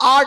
8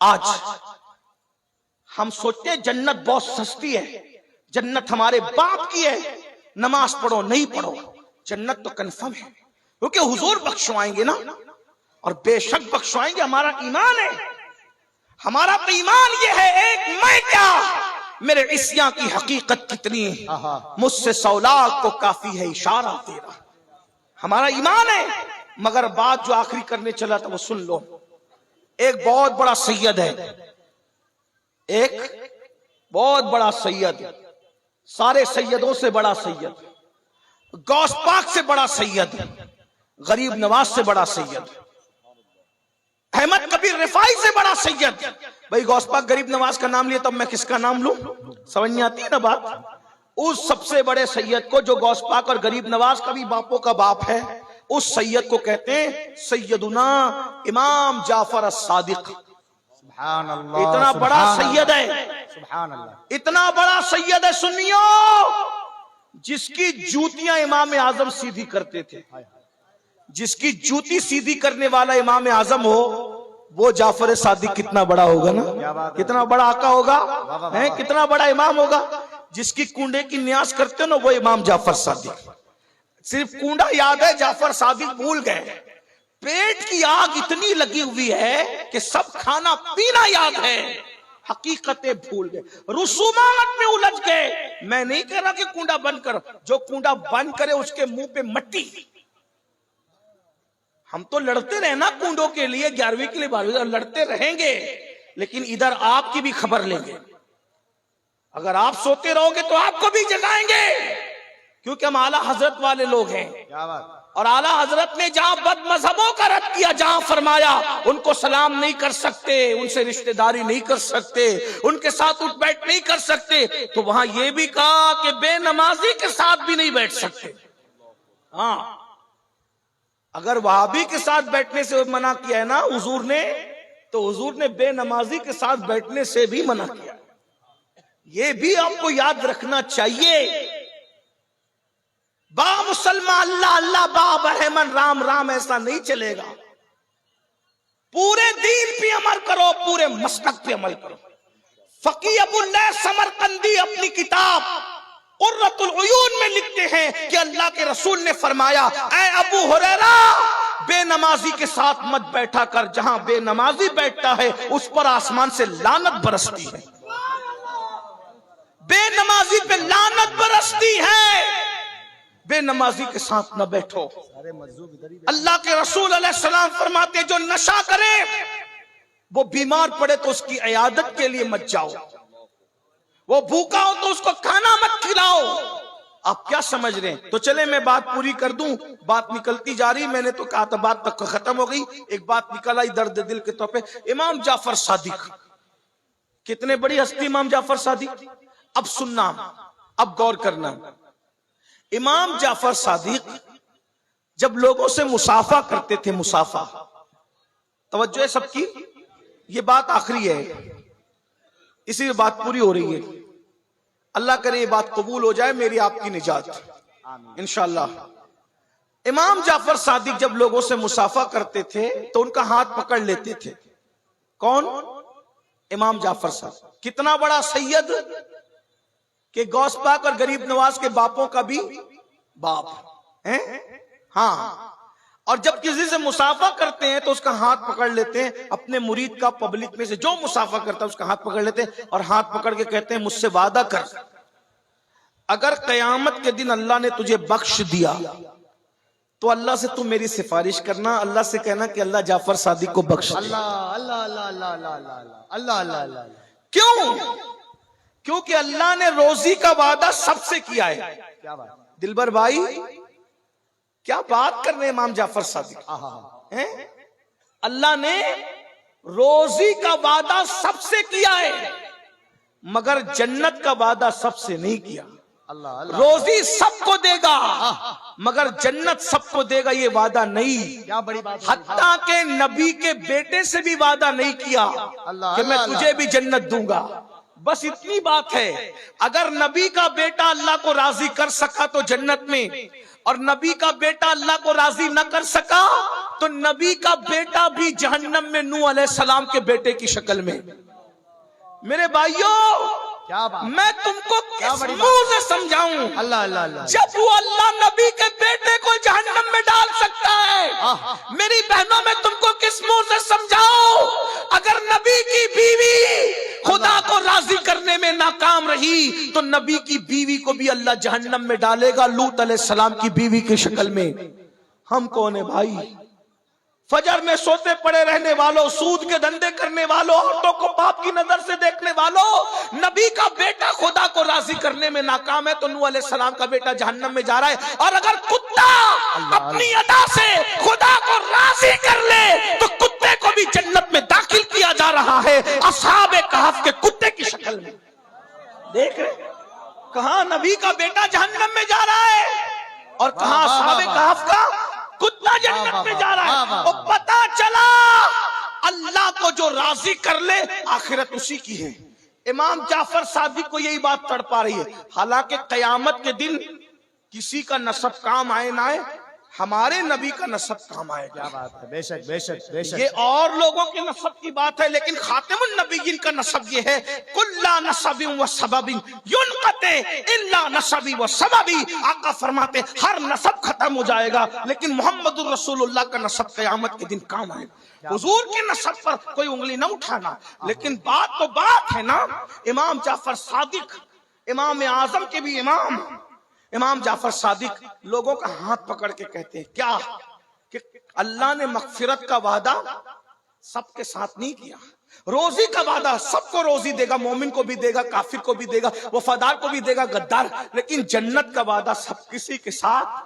آج ہم سوچتے ہیں جنت بہت سستی ہے، جنت ہمارے باپ کی ہے، نماز پڑھو نہیں پڑھو، جنت تو کنفرم ہے کیونکہ حضور بخشوائیں گے نا، اور بے شک بخشوائیں گے، ہمارا ایمان ہے، ہمارا تو ایمان یہ ہے، ایک میں کیا میرے عصیاں کی حقیقت کتنی، مجھ سے 100 لاکھ کو کافی ہے اشارہ تیرا، ہمارا ایمان ہے۔ مگر بات جو آخری کرنے چلا تھا وہ سن لو، ایک بہت بڑا سید ہے، ایک بہت بڑا سید، سارے سیدوں سے بڑا سید، غوث پاک سے بڑا سید، غریب نواز سے بڑا سید، احمد کبیر رفاعی سے بڑا سید۔ بھائی غوث پاک غریب نواز کا نام لیا تب میں کس کا نام لوں؟ سمجھ نہیں آتی ہے نا بات؟ اس سب سے بڑے سید کو جو غوث پاک اور غریب نواز کا بھی باپوں کا باپ ہے، اس سید کو کہتے ہیں سیدنا امام جعفر الصادق۔ سبحان اللہ، اتنا بڑا سبحان سید اللہ، ہے، سبحان اللہ، اتنا بڑا سید ہے سنیو، جس کی جوتیاں امام اعظم سیدھی کرتے تھے، جس کی جوتی سیدھی کرنے والا امام اعظم ہو، وہ جعفر صادق کتنا بڑا ہوگا نا، کتنا بڑا آقا ہوگا، کتنا بڑا امام ہوگا۔ جس کی کنڈے کی نیاز کرتے ہو نا وہ امام جعفر صادق، صرف کنڈا یاد ہے، جعفر صادق بھول گئے، پیٹ کی آگ اتنی لگی ہوئی ہے کہ سب کھانا پینا یاد ہے، حقیقتیں بھول گئے، رسومات میں الجھ گئے۔ میں نہیں کہہ رہا کہ کنڈا بند کرو، جو کنڈا بند کرے اس کے منہ پہ مٹی۔ ہم تو لڑتے رہے نا کنڈوں کے لیے، 11ویں کے لیے 12ویں لڑتے رہیں گے، لیکن ادھر آپ کی بھی خبر لیں گے۔ اگر آپ سوتے رہو گے تو آپ کو بھی جگائیں گے، کیونکہ ہم اعلیٰ حضرت والے لوگ ہیں، کیا بات، اور اعلیٰ حضرت نے جہاں بد مذہبوں کا رد کیا، جہاں فرمایا ان کو سلام نہیں کر سکتے، ان سے رشتہ داری نہیں کر سکتے، ان کے ساتھ اٹھ بیٹھ نہیں کر سکتے، تو وہاں یہ بھی کہا کہ بے نمازی کے ساتھ بھی نہیں بیٹھ سکتے۔ ہاں، اگر وہابی کے ساتھ بیٹھنے سے منع کیا ہے نا حضور نے، تو حضور نے بے نمازی کے ساتھ بیٹھنے سے بھی منع کیا، یہ بھی آپ کو یاد رکھنا چاہیے۔ با مسلمان اللہ اللہ، با برہمن رام رام، ایسا نہیں چلے گا۔ پورے دین پہ عمل کرو، پورے مسلک پہ عمل کرو۔ فقی ابو اللہ سمرقندی اپنی کتاب قرۃ العیون میں لکھتے ہیں کہ اللہ کے رسول نے فرمایا، اے ابو ہریرہ، بے نمازی کے ساتھ مت بیٹھا کر، جہاں بے نمازی بیٹھتا ہے اس پر آسمان سے لعنت برستی ہے، بے نمازی پہ لعنت برستی ہے، بے نمازی کے ساتھ نہ بیٹھو۔ اللہ کے رسول علیہ السلام فرماتے جو نشہ کرے وہ بیمار پڑے تو اس کی عیادت کے لیے مت جاؤ، وہ بھوکا ہو تو اس کو کھانا مت کھلاؤ۔ آپ کیا سمجھ رہے ہیں؟ تو چلے میں بات پوری کر دوں، بات نکلتی جا رہی، میں نے تو کہا تھا بات تک ختم ہو گئی، ایک بات نکل آئی درد دل کے طور پہ۔ امام جعفر صادق، کتنے بڑی ہستی امام جعفر صادق۔ اب سننا، اب غور کرنا، امام جعفر صادق جب لوگوں سے مصافحہ کرتے تھے، مصافحہ، توجہ ہے سب کی، یہ بات آخری ہے، اسی میں بات پوری ہو رہی ہے، اللہ کرے یہ بات قبول ہو جائے، میری آپ کی نجات انشاءاللہ۔ امام جعفر صادق جب لوگوں سے مصافحہ کرتے تھے تو ان کا ہاتھ پکڑ لیتے تھے۔ کون؟ امام جعفر صادق، کتنا بڑا سید کہ غوث پاک اور غریب نواز کے باپوں کا بھی باپ ہیں۔ ہاں، اور جب کسی سے مصافحہ کرتے ہیں تو اس کا ہاتھ پکڑ لیتے ہیں، اپنے مرید کا پبلک میں سے جو مصافحہ کرتا ہے اس کا ہاتھ پکڑ لیتے ہیں، اور ہاتھ پکڑ کے کہتے ہیں مجھ سے وعدہ کر، اگر قیامت کے دن اللہ نے تجھے بخش دیا تو اللہ سے تو میری سفارش کرنا، اللہ سے کہنا کہ اللہ جعفر صادق کو بخش دے۔ اللہ اللہ اللہ اللہ اللہ اللہ اللہ اللہ اللہ۔ کیوں؟ کیونکہ اللہ نے روزی کا وعدہ سب سے کیا ہے۔ کیا بات، دلبر بھائی کیا بات کر رہے ہیں امام جعفر صادق، ہیں؟ اللہ نے روزی کا وعدہ سب سے کیا ہے، مگر جنت کا وعدہ سب سے نہیں کیا۔ اللہ، روزی سب کو دے گا مگر جنت سب کو دے گا، یہ وعدہ نہیں۔ کیا بڑی بات، حتیٰ کہ نبی کے بیٹے سے بھی وعدہ نہیں کیا کہ میں تجھے بھی جنت دوں گا، بس اتنی بات ہے، اگر نبی کا بیٹا اللہ کو راضی کر سکا تو جنت میں، اور نبی کا بیٹا اللہ کو راضی نہ کر سکا تو نبی کا بیٹا بھی جہنم میں نوح علیہ السلام کے بیٹے کی شکل میں۔ میرے بھائیوں، کیا بات، میں تم کو کس منہ سے سمجھاؤں؟ اللہ اللہ اللہ، جب وہ اللہ نبی کے بیٹے کو جہنم میں ڈال سکتا ہے، میری بہنوں میں تم کو کس منہ سے سمجھاؤں؟ اگر نبی کی بیوی خدا کو راضی کرنے میں ناکام رہی تو نبی کی بیوی کو بھی اللہ جہنم میں ڈالے گا، لوط علیہ السلام کی بیوی کی شکل میں۔ ہم کون ہیں بھائی؟ فجر میں سوتے پڑے رہنے والوں، سود کے دھندے کرنے والوں، عورتوں کو باپ کی نظر سے دیکھنے والوں، نبی کا بیٹا خدا کو راضی کرنے میں ناکام ہے تو نوح علیہ السلام کا بیٹا جہنم میں جا رہا ہے۔ اور اگر کتا اپنی ادا سے خدا کو راضی کر لے تو کتے کو بھی جنت میں داخل کیا جا رہا ہے، اصحاب کہف کے کتے کی شکل میں۔ دیکھ رہے کہاں نبی کا بیٹا جہنم میں جا رہا ہے اور کہاں اصحاب کہف کا کتا جنت میں جا رہا ہے۔ اور پتا چلا اللہ کو جو راضی کر لے آخرت اسی کی ہے۔ امام جعفر صادق کو یہی بات تڑ پا رہی ہے، حالانکہ قیامت کے دن کسی کا نسب کام آئے نہ آئے، ہمارے نبی کا نسب کام آئے گا۔ کیا بات ہے، بے شک بے شک بے شک، یہ اور لوگوں کے نسب کی بات ہے، لیکن خاتم النبیین کا نسب یہ ہے، کلا نسب و سبب ینقطع الا نسب و سبب۔ آقا فرماتے ہر نسب ختم ہو جائے گا لیکن محمد الرسول اللہ کا نسب قیامت کے دن کام آئے گا۔ حضور کے نسب پر کوئی انگلی نہ اٹھانا، لیکن بات تو بات ہے نا۔ امام جعفر صادق، امام اعظم کے بھی امام جعفر صادق لوگوں کا ہاتھ پکڑ کے کہتے ہیں کیا کہ اللہ نے مغفرت کا وعدہ سب کے ساتھ نہیں کیا، روزی کا وعدہ سب کو روزی دے گا، مومن کو بھی دے گا، کافر کو بھی دے گا، وفادار کو بھی دے گا، غدار، لیکن جنت کا وعدہ سب کسی کے ساتھ،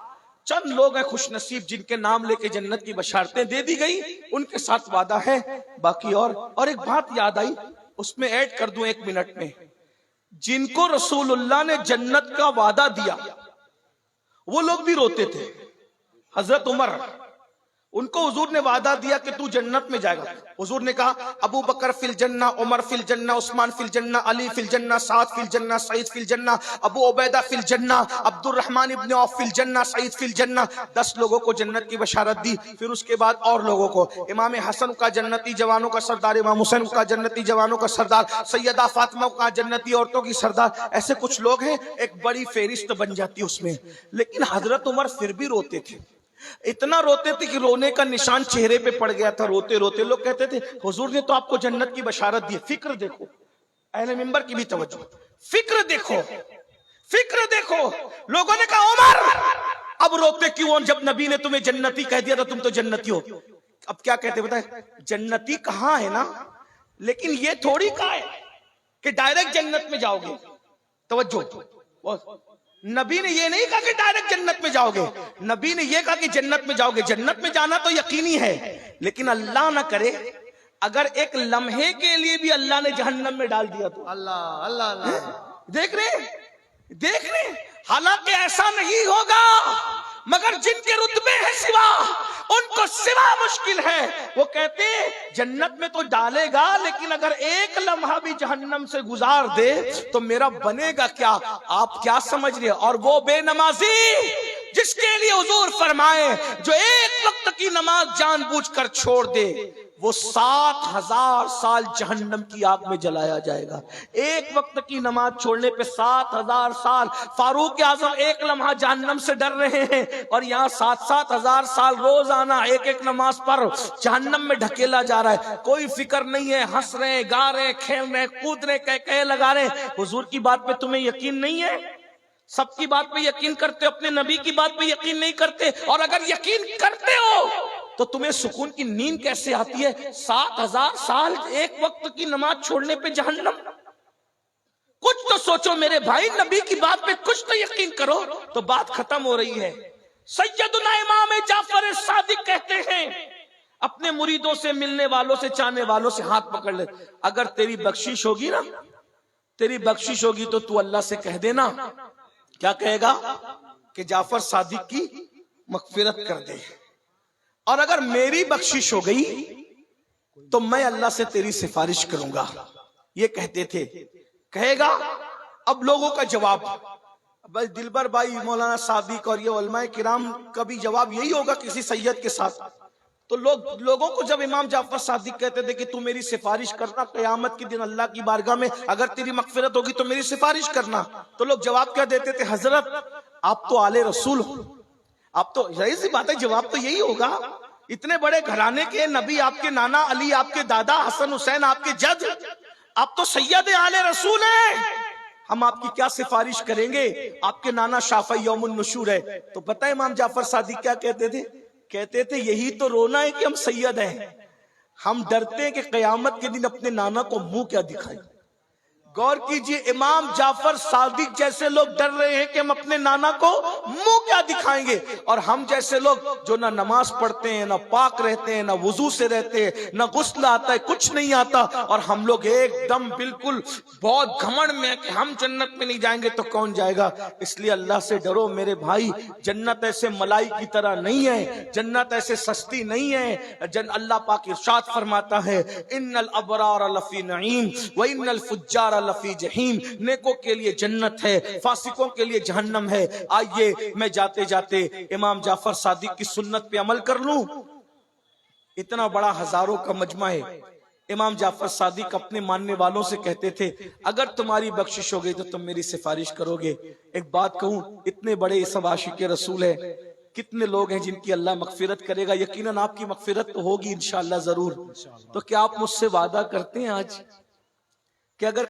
چند لوگ ہیں خوش نصیب جن کے نام لے کے جنت کی بشارتیں دے دی گئی، ان کے ساتھ وعدہ ہے، باقی اور ایک بات یاد آئی، اس میں ایڈ کر دوں 1 منٹ میں، جن کو رسول اللہ نے جنت کا وعدہ دیا وہ لوگ بھی روتے تھے۔ حضرت عمر، ان کو حضور نے وعدہ دیا کہ تو جنت میں جائے گا، حضور نے کہا ابو بکر فی الجنہ، عمر فی الجنہ، عثمان فی الجنہ، علی فی الجنہ، سعد فی الجنہ، سعید فی الجنہ، ابو عبیدہ فی الجنہ، عبد الرحمن ابن عوف فی الجنہ، سعید فی الجنہ۔ 10 لوگوں کو جنت کی بشارت دی، پھر اس کے بعد اور لوگوں کو، امام حسن کا جنتی جوانوں کا سردار، امام حسین کا جنتی جوانوں کا سردار، سیدہ فاطمہ کا جنتی عورتوں کی سردار، ایسے کچھ لوگ ہیں، ایک بڑی فہرست بن جاتی اس میں۔ لیکن حضرت عمر پھر بھی روتے تھے، اتنا روتے تھے کہ رونے کا نشان چہرے پہ پڑ گیا تھا، روتے روتے لوگ کہتے تھے حضور نے تو آپ کو جنت کی بشارت دی۔ فکر دیکھو، اہل منبر کی بھی توجہ، فکر دیکھو، فکر دیکھو۔ لوگوں نے کہا عمر اب روتے کیوں جب نبی نے تمہیں جنتی کہہ دیا تھا، تم تو جنتی ہو۔ اب کیا کہتے بتائیں، جنتی کہاں ہے نا، لیکن یہ تھوڑی کہا ہے کہ ڈائریکٹ جنت میں جاؤ گے۔ توجہ، نبی نے یہ نہیں کہا کہ ڈائریکٹ جنت میں جاؤ گے، نبی نے یہ کہا کہ جنت میں جاؤ گے۔ جنت میں جانا تو یقینی ہے، لیکن اللہ نہ کرے اگر ایک لمحے کے لیے بھی اللہ نے جہنم میں ڈال دیا تو اللہ اللہ اللہ، دیکھ رہے حالانکہ ایسا نہیں ہوگا، مگر جن کے رتبے ہیں سوا، ان کو سوا مشکل ہے۔ وہ کہتے ہیں جنت میں تو ڈالے گا، لیکن اگر ایک لمحہ بھی جہنم سے گزار دے تو میرا بنے گا کیا؟ آپ کیا سمجھ رہے؟ اور وہ بے نمازی جس کے لیے حضور فرمائے جو ایک وقت کی نماز جان بوجھ کر چھوڑ دے وہ 7000 سال جہنم کی آگ میں جلایا جائے گا۔ ایک وقت کی نماز چھوڑنے پہ 7000 سال۔ فاروق اعظم ایک لمحہ جہنم سے ڈر رہے ہیں اور یہاں 7,000 سال روزانہ ایک ایک نماز پر جہنم میں ڈھکیلا جا رہا ہے۔ کوئی فکر نہیں ہے، ہنس رہے، گا رہے، کھیل رہے، کود رہے، کہے لگا رہے۔ حضور کی بات پہ تمہیں یقین نہیں ہے؟ سب کی بات پہ یقین کرتے، اپنے نبی کی بات پہ یقین نہیں کرتے، اور اگر یقین کرتے ہو تو تمہیں سکون کی نیند کیسے آتی ہے؟ 7000 سال ایک وقت کی نماز چھوڑنے پہ جہنم۔ کچھ تو سوچو میرے بھائی، نبی کی بات پہ کچھ تو یقین کرو تو بات ختم ہو رہی ہے۔ سیدنا امام جعفر صادق کہتے ہیں اپنے مریدوں سے، ملنے والوں سے، چاہنے والوں سے ہاتھ پکڑ لے، اگر تیری بخشش ہوگی نا، تیری بخشش ہوگی تو تو اللہ سے کہہ دینا، کیا کہے گا کہ جعفر صادق کی مغفرت کر دے، اور اگر میری بخشش ہو گئی تو میں اللہ سے تیری سفارش کروں گا۔ یہ کہتے تھے کہے گا اب لوگوں کا جواب، بس دلبر بھائی مولانا صادق اور یہ علماء کرام کا بھی جواب یہی ہوگا کسی سید کے ساتھ. تو لوگوں کو جب امام جعفر صادق کہتے تھے کہ تو میری سفارش کرنا قیامت کے دن اللہ کی بارگاہ میں، اگر تیری مغفرت ہوگی تو میری سفارش کرنا، تو لوگ جواب کیا دیتے تھے؟ حضرت آپ تو آل رسول ہو. آپ تو ظاہر سی بات ہے جواب تو یہی ہوگا، اتنے بڑے گھرانے کے نبی، آپ کے نانا علی، آپ کے دادا حسن حسین، آپ کے جد، آپ تو سید آل رسول ہیں، ہم آپ کی کیا سفارش کریں گے؟ آپ کے نانا شافعی یوم النشور ہے. تو پتہ ہے امام جعفر صادق کیا کہتے تھے؟ کہتے تھے یہی تو رونا ہے کہ ہم سید ہیں، ہم ڈرتے ہیں کہ قیامت کے دن اپنے نانا کو منہ کیا دکھائیں. غور کیجئے، امام جعفر صادق جیسے لوگ ڈر رہے ہیں کہ ہم اپنے نانا کو منہ کیا دکھائیں گے، اور ہم جیسے لوگ جو نہ نماز پڑھتے ہیں، نہ پاک رہتے ہیں، نہ وضو سے رہتے ہیں، نہ غسل آتا ہے، کچھ نہیں آتا، اور ہم لوگ ایک دم بالکل بہت گھمنڈ میں کہ ہم جنت میں نہیں جائیں گے تو کون جائے گا. اس لیے اللہ سے ڈرو میرے بھائی، جنت ایسے ملائی کی طرح نہیں ہے، جنت ایسے سستی نہیں ہے. اللہ پاک ارشاد فرماتا ہے ان الابرار لفی نعیم وان الفجار لفی جہیم. نیکوں کے لیے جنت ہے، فاسقوں کے لیے جہنم ہے. آئیے میں جاتے جاتے امام جعفر صادق کی سنت پہ عمل کر لوں. اتنا بڑا ہزاروں کا مجمع ہے. امام جعفر صادق اپنے ماننے والوں سے کہتے تھے اگر تمہاری بخشش ہو گئی تو تم میری سفارش کرو گے. ایک بات کہوں، اتنے بڑے یہ سب عاشق رسول ہیں، کتنے لوگ ہیں جن کی اللہ مغفرت کرے گا؟ یقیناً آپ کی مغفرت تو ہوگی انشاءاللہ ضرور. تو کیا آپ مجھ سے وعدہ کرتے ہیں آج کہ اگر